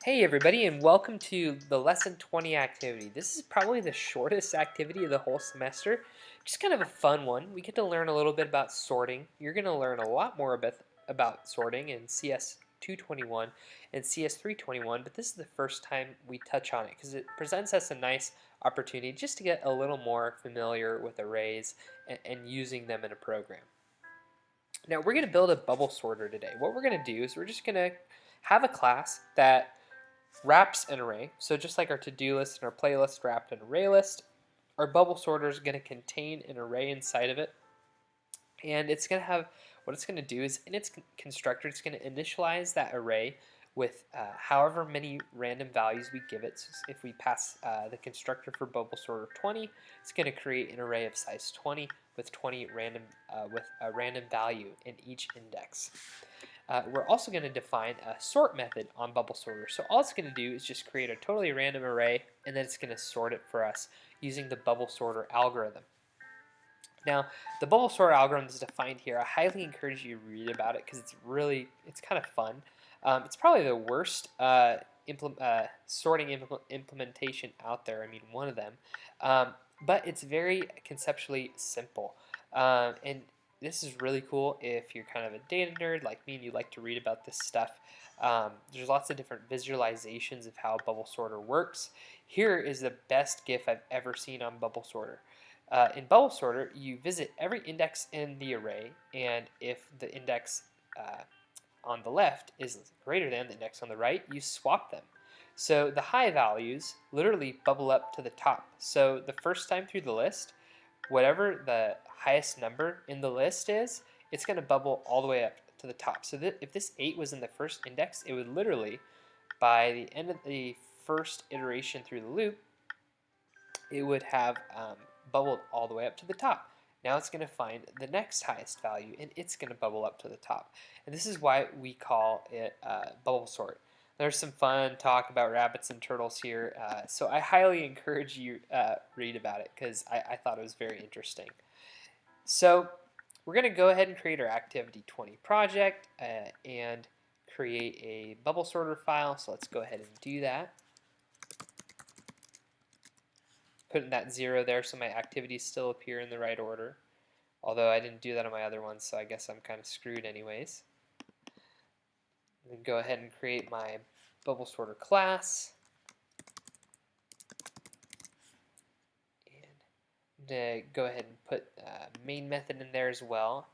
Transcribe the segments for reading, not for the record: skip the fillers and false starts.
Hey everybody, and welcome to the lesson 20 activity. This is probably the shortest activity of the whole semester. Just kind of a fun one. We get to learn a little bit about sorting. You're going to learn a lot more about sorting in CS 221 and CS 321, but this is the first time we touch on it because it presents us a nice opportunity just to get a little more familiar with arrays and using them in a program. Now we're going to build a bubble sorter today. What we're going to do is we're just going to have a class that wraps an array. So just like our to-do list and our playlist wrapped an array list, our bubble sorter is going to contain an array inside of it. And it's going to have, what it's going to do is in its constructor, it's going to initialize that array with however many random values we give it. So if we pass the constructor for BubbleSorter 20, it's going to create an array of size 20 with 20 random with a random value in each index. We're also going to define a sort method on BubbleSorter. So all it's going to do is just create a totally random array, and then it's going to sort it for us using the BubbleSorter algorithm. Now, the BubbleSorter algorithm is defined here. I highly encourage you to read about it because it's kind of fun. It's probably the worst sorting implementation out there. I mean, one of them. But it's very conceptually simple. And this is really cool if you're kind of a data nerd like me and you like to read about this stuff. There's lots of different visualizations of how BubbleSorter works. Here is the best GIF I've ever seen on BubbleSorter. In BubbleSorter, you visit every index in the array, and if the index on the left is greater than the index on the right, you swap them. So the high values literally bubble up to the top. So the first time through the list, whatever the highest number in the list is, it's going to bubble all the way up to the top. So that if this 8 was in the first index, it would literally, by the end of the first iteration through the loop, it would have bubbled all the way up to the top. Now it's going to find the next highest value, and it's going to bubble up to the top. And this is why we call it bubble sort. There's some fun talk about rabbits and turtles here, so I highly encourage you read about it because I thought it was very interesting. So we're going to go ahead and create our activity 20 project and create a bubble sorter file. So let's go ahead and do that. Putting that 0 there so my activities still appear in the right order. Although I didn't do that on my other ones, so I guess I'm kind of screwed anyways. Then go ahead and create my bubble sorter class. And go ahead and put main method in there as well.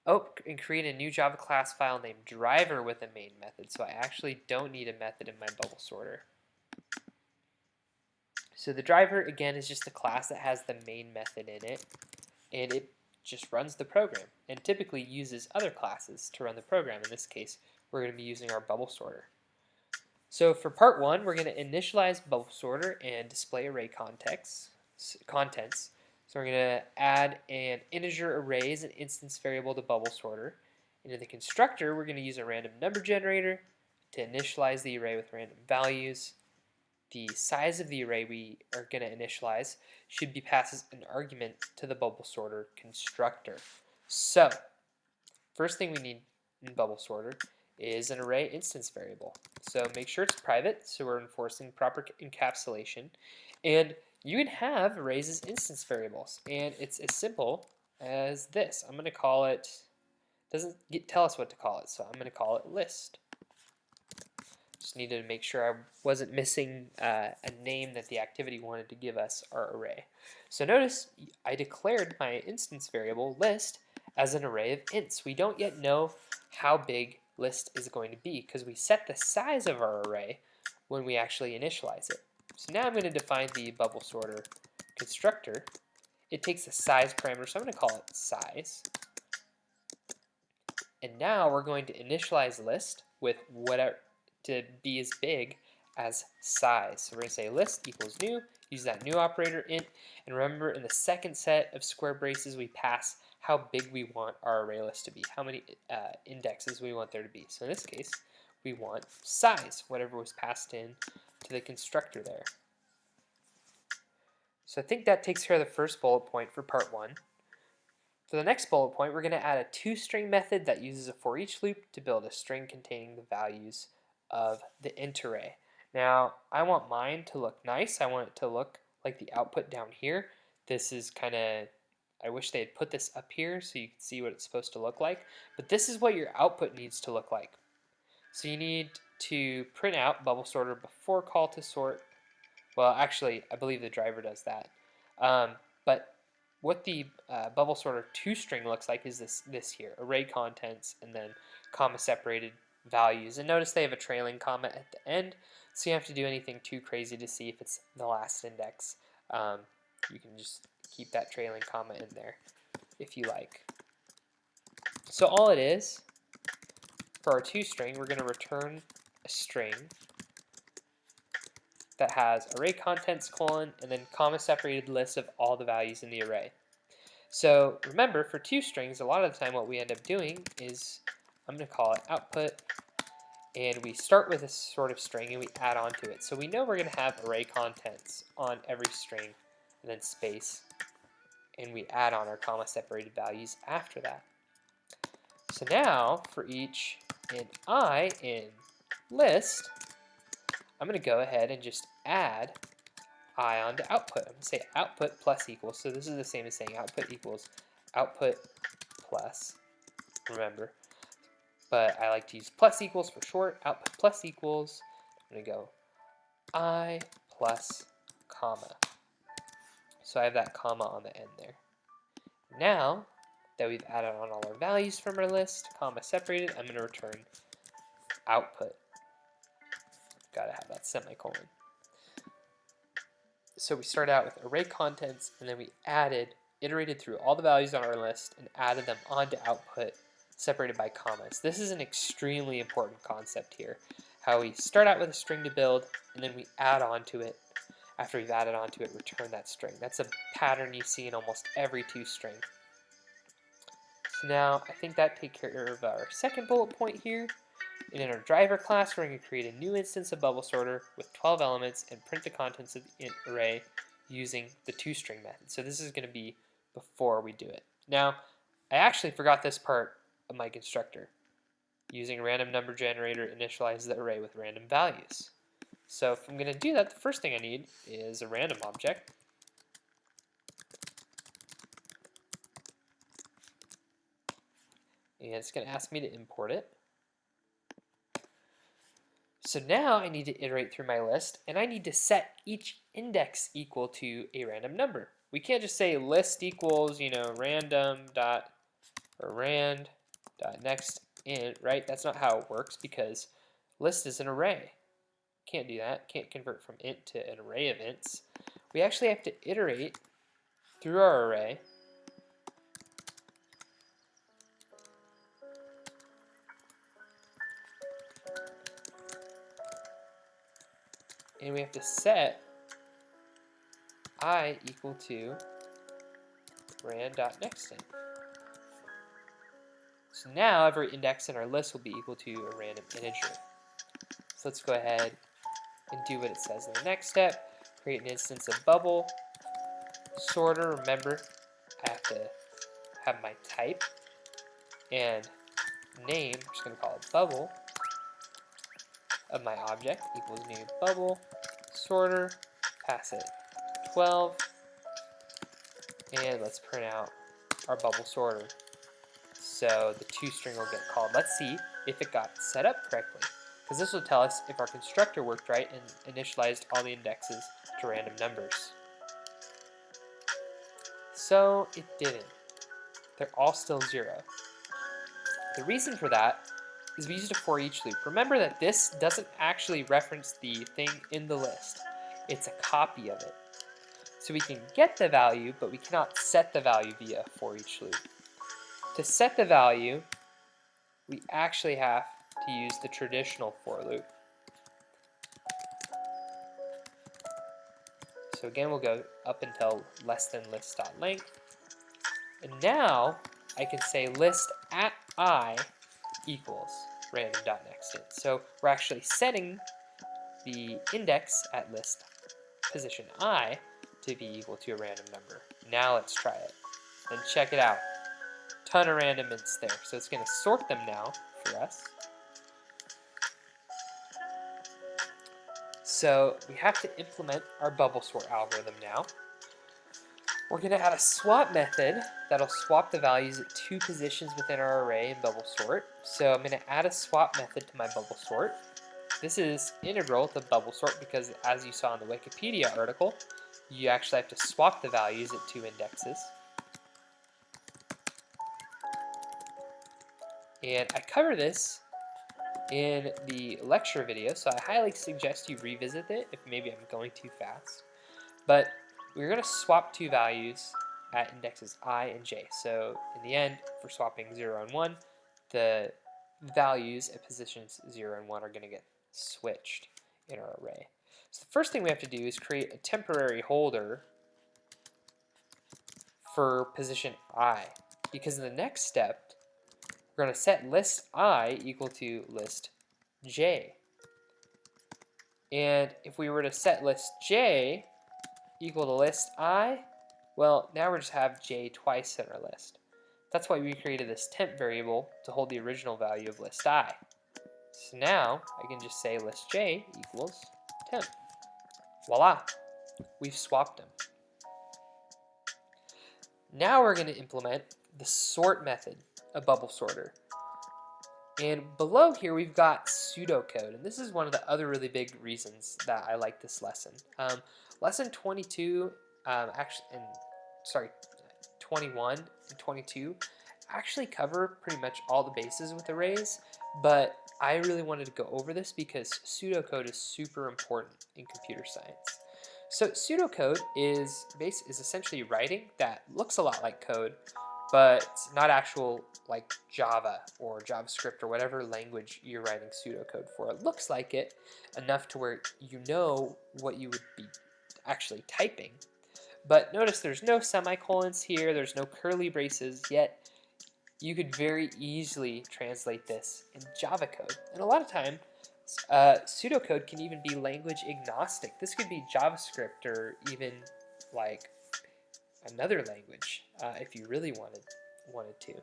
Oh, and create a new Java class file named driver with a main method. So I actually don't need a method in my bubble sorter. So the driver, again, is just the class that has the main method in it, and it just runs the program and typically uses other classes to run the program. In this case, we're going to be using our bubble sorter. So for part 1, we're going to initialize bubble sorter and display array contents. So we're going to add an integer array as an instance variable to bubble sorter. And in the constructor, we're going to use a random number generator to initialize the array with random values. The size of the array we are going to initialize should be passed as an argument to the bubble sorter constructor. So, first thing we need in bubble sorter is an array instance variable. So make sure it's private, so we're enforcing proper encapsulation. And you can have arrays as instance variables, and it's as simple as this. I'm going to call it, doesn't tell us what to call it, so I'm going to call it list. Just needed to make sure I wasn't missing a name that the activity wanted to give us our array. So notice I declared my instance variable list as an array of ints. We don't yet know how big list is going to be because we set the size of our array when we actually initialize it. So now I'm going to define the bubble sorter constructor. It takes a size parameter, so I'm going to call it size. And now we're going to initialize list with whatever to be as big as size. So we're going to say list equals new, use that new operator int, and remember in the second set of square braces we pass how big we want our array list to be, how many indexes we want there to be. So in this case, we want size, whatever was passed in to the constructor there. So I think that takes care of the first bullet point for part 1. For the next bullet point, we're going to add a toString method that uses a for each loop to build a string containing the values of the int array. Now, I want mine to look nice. I want it to look like the output down here. This is kind of, I wish they had put this up here so you can see what it's supposed to look like. But this is what your output needs to look like. So you need to print out BubbleSorter before call to sort. Well, actually, I believe the driver does that. But what the BubbleSorter toString looks like is this here, array contents and then comma separated values. And notice they have a trailing comma at the end, so you don't have to do anything too crazy to see if it's the last index. You can just keep that trailing comma in there if you like. So all it is, for our toString, we're going to return a string that has array contents colon and then comma separated list of all the values in the array. So remember, for toStrings, a lot of the time what we end up doing is, I'm going to call it output, and we start with a sort of string and we add on to it. So we know we're going to have array contents on every string and then space, and we add on our comma separated values after that. So now for each int I in list, I'm going to go ahead and just add I onto output. I'm going to say output plus equals. So this is the same as saying output equals output plus, remember. But I like to use plus equals for short. Output plus equals, I'm going to go I plus comma. So I have that comma on the end there. Now that we've added on all our values from our list, comma separated, I'm going to return output. Got to have that semicolon. So we started out with array contents, and then we iterated through all the values on our list and added them onto output separated by commas. This is an extremely important concept here, how we start out with a string to build, and then we add on to it. After we've added on to it, return that string. That's a pattern you see in almost every toString. So now I think that takes care of our second bullet point here. And in our driver class, we're going to create a new instance of BubbleSorter with 12 elements and print the contents of the int array using the toString method. So this is going to be before we do it. Now, I actually forgot this part of my constructor. Using a random number generator initialize the array with random values. So if I'm going to do that, the first thing I need is a random object. And it's going to ask me to import it. So now I need to iterate through my list, and I need to set each index equal to a random number. We can't just say list equals, random dot or rand dot next int, right? That's not how it works because list is an array. Can't do that. Can't convert from int to an array of ints. We actually have to iterate through our array. And we have to set I equal to rand.nextInt. So now every index in our list will be equal to a random integer. So let's go ahead and do what it says in the next step. Create an instance of BubbleSorter. Remember, I have to have my type and name. I'm just going to call it bubble of my object equals new BubbleSorter. Pass it 12. And let's print out our BubbleSorter. So the toString will get called. Let's see if it got set up correctly, because this will tell us if our constructor worked right and initialized all the indexes to random numbers. So it didn't. They're all still 0. The reason for that is we used a for each loop. Remember that this doesn't actually reference the thing in the list. It's a copy of it. So we can get the value, but we cannot set the value via a for each loop. To set the value, we actually have to use the traditional for loop. So again, we'll go up until less than list.length. And now I can say list at I equals random.nextInt. So we're actually setting the index at list position I to be equal to a random number. Now let's try it and check it out. ton of randomness there. So it's going to sort them now for us. So we have to implement our bubble sort algorithm now. We're going to add a swap method that'll swap the values at 2 positions within our array in bubble sort. So I'm going to add a swap method to my bubble sort. This is integral to bubble sort because, as you saw in the Wikipedia article, you actually have to swap the values at 2 indexes. And I cover this in the lecture video, so I highly suggest you revisit it if maybe I'm going too fast. But we're going to swap 2 values at indexes I and j. So in the end, for swapping 0 and 1, the values at positions 0 and 1 are going to get switched in our array. So the first thing we have to do is create a temporary holder for position I, because in the next step, we're going to set list I equal to list j. And if we were to set list j equal to list I, well, now we just have j twice in our list. That's why we created this temp variable to hold the original value of list I. So now I can just say list j equals temp. Voila, we've swapped them. Now we're going to implement the sort method of bubble sorter. And below here we've got pseudocode, and this is one of the other really big reasons that I like this lesson. Lesson 22, 21 and 22 actually cover pretty much all the bases with arrays, but I really wanted to go over this because pseudocode is super important in computer science. So pseudocode is essentially writing that looks a lot like code, but it's not actual like Java or JavaScript or whatever language you're writing pseudocode for. It looks like it enough to where you know what you would be actually typing. But notice there's no semicolons here, there's no curly braces, yet you could very easily translate this in Java code. And a lot of time, pseudocode can even be language agnostic. This could be JavaScript or even like another language if you really wanted to.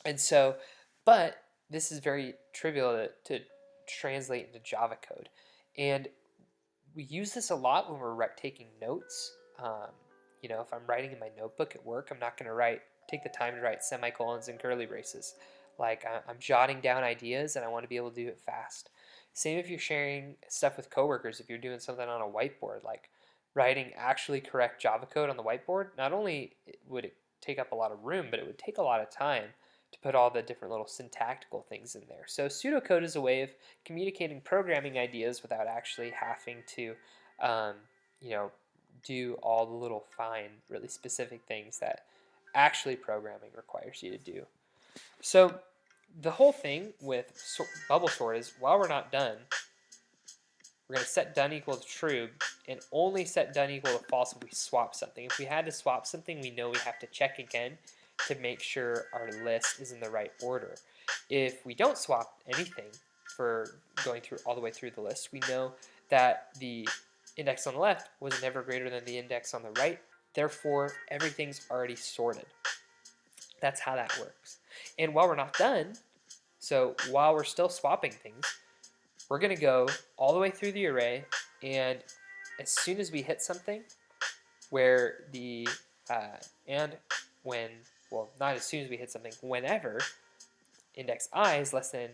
And so, but this is very trivial to translate into Java code. And we use this a lot when we're taking notes. You know, if I'm writing in my notebook at work, I'm not going to take the time to write semicolons and curly braces. Like I'm jotting down ideas and I want to be able to do it fast. Same if you're sharing stuff with coworkers, if you're doing something on a whiteboard, like writing actually correct Java code on the whiteboard, not only would it take up a lot of room, but it would take a lot of time to put all the different little syntactical things in there. So pseudocode is a way of communicating programming ideas without actually having to, you know, do all the little fine, really specific things that actually programming requires you to do. So the whole thing with bubble sort is, while we're not done, we're going to set done equal to true and only set done equal to false if we swap something. If we had to swap something, we know we have to check again to make sure our list is in the right order. If we don't swap anything for going through all the way through the list, we know that the index on the left was never greater than the index on the right. Therefore, everything's already sorted. That's how that works. And while we're not done, so while we're still swapping things, we're going to go all the way through the array, and as soon as we hit something where the, not as soon as we hit something, whenever index I is less than,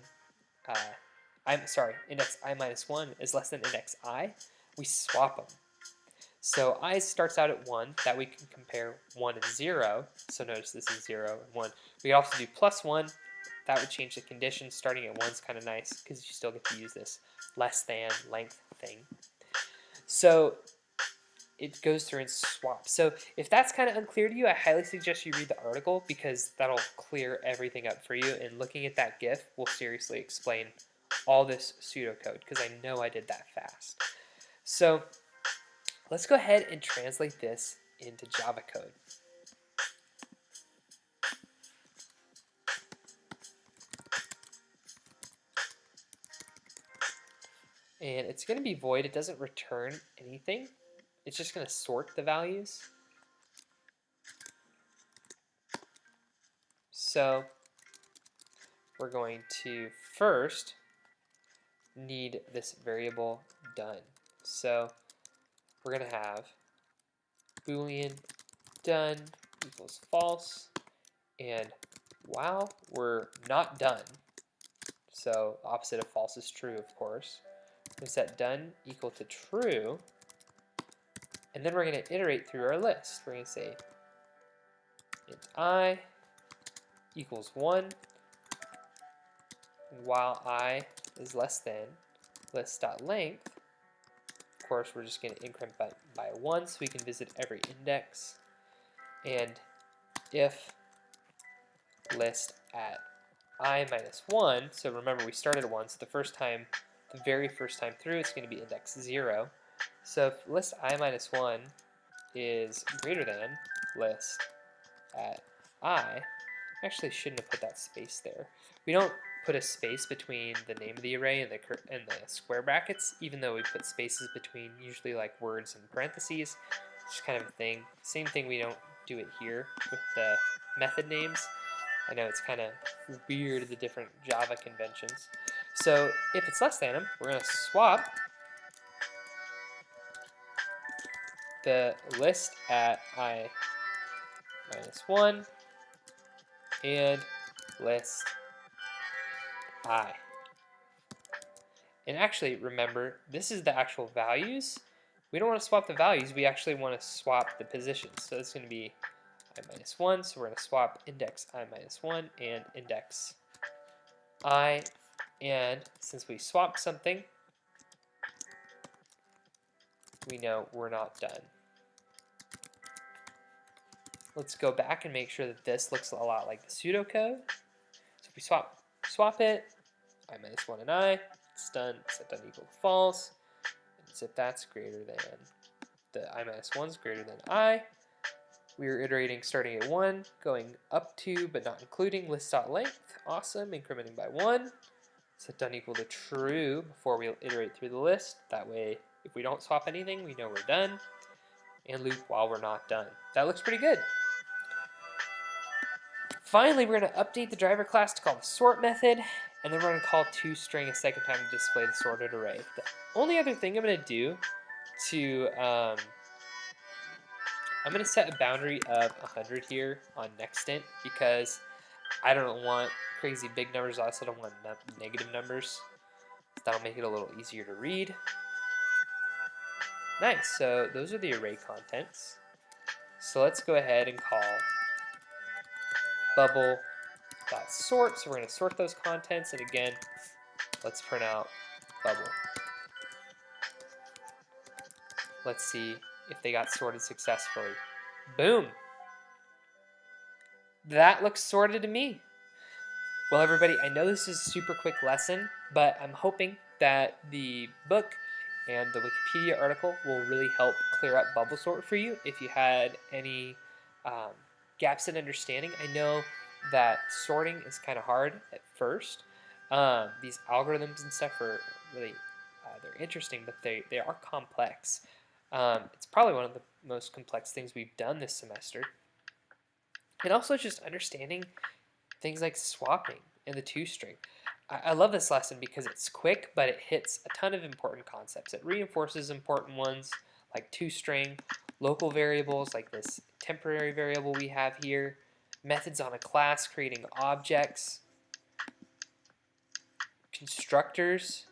index I minus 1 is less than index I, we swap them. So I starts out at 1, that we can compare 1 and 0, so notice this is 0 and 1. We can also do plus 1, that would change the condition. Starting at 1 is kind of nice because you still get to use this less than length thing. So it goes through and swaps. So if that's kind of unclear to you, I highly suggest you read the article because that'll clear everything up for you. And looking at that GIF will seriously explain all this pseudocode because I know I did that fast. So let's go ahead and translate this into Java code. And it's going to be void. It doesn't return anything. It's just going to sort the values. So we're going to first need this variable done. So we're going to have Boolean done equals false, and while we're not done, so opposite of false is true, of course, we set done equal to true, and then we're going to iterate through our list. We're going to say int I equals 1, while I is less than list.length. Of course, we're just going to increment by 1 so we can visit every index. And if list at I minus 1, so remember we started at 1, so the very first time through, it's going to be index 0. So if list I minus 1 is greater than list at I actually shouldn't have put that space there. We don't put a space between the name of the array and the square brackets, even though we put spaces between usually like words and parentheses. It's just kind of a thing. Same thing, we don't do it here with the method names. I know it's kind of weird, the different Java conventions. So if it's less than them, we're going to swap the list at I minus 1 and list I. And actually, remember, this is the actual values. We don't want to swap the values, we actually want to swap the positions. So it's going to be I minus 1, so we're going to swap index I minus 1 and index I. And since we swapped something, we know we're not done. Let's go back and make sure that this looks a lot like the pseudocode. So if we swap it, I minus 1 and I, it's done, set done equal to false. And if that's greater than, the I minus 1 is greater than I, we are iterating starting at 1, going up to, but not including, list.length. Awesome, incrementing by 1. Set done equal to true before we iterate through the list. That way, if we don't swap anything, we know we're done. And loop while we're not done. That looks pretty good. Finally, we're going to update the driver class to call the sort method, and then we're going to call toString a second time to display the sorted array. The only other thing I'm going to do to, I'm going to set a boundary of 100 here on nextInt because I don't want crazy big numbers. I also don't want negative numbers. That'll make it a little easier to read. Nice, so those are the array contents. So let's go ahead and call bubble.sort. So we're going to sort those contents, and again, let's print out bubble. Let's see if they got sorted successfully. Boom! That looks sorted to me. Well, everybody, I know this is a super quick lesson, but I'm hoping that the book and the Wikipedia article will really help clear up BubbleSorter for you if you had any gaps in understanding. I know that sorting is kind of hard at first. These algorithms and stuff are really they're interesting, but they are complex. It's probably one of the most complex things we've done this semester. And also just understanding things like swapping and the toString. I love this lesson because it's quick, but it hits a ton of important concepts. It reinforces important ones like toString, local variables like this temporary variable we have here, methods on a class, creating objects, constructors,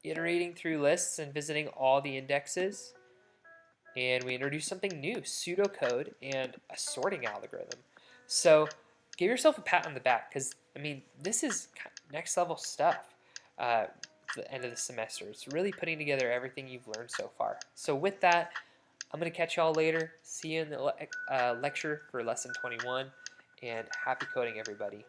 iterating through lists and visiting all the indexes. And we introduce something new, pseudocode and a sorting algorithm. So give yourself a pat on the back because, I mean, this is next level stuff at the end of the semester. It's really putting together everything you've learned so far. So with that, I'm going to catch y'all later. See you in the lecture for lesson 21, and happy coding, everybody.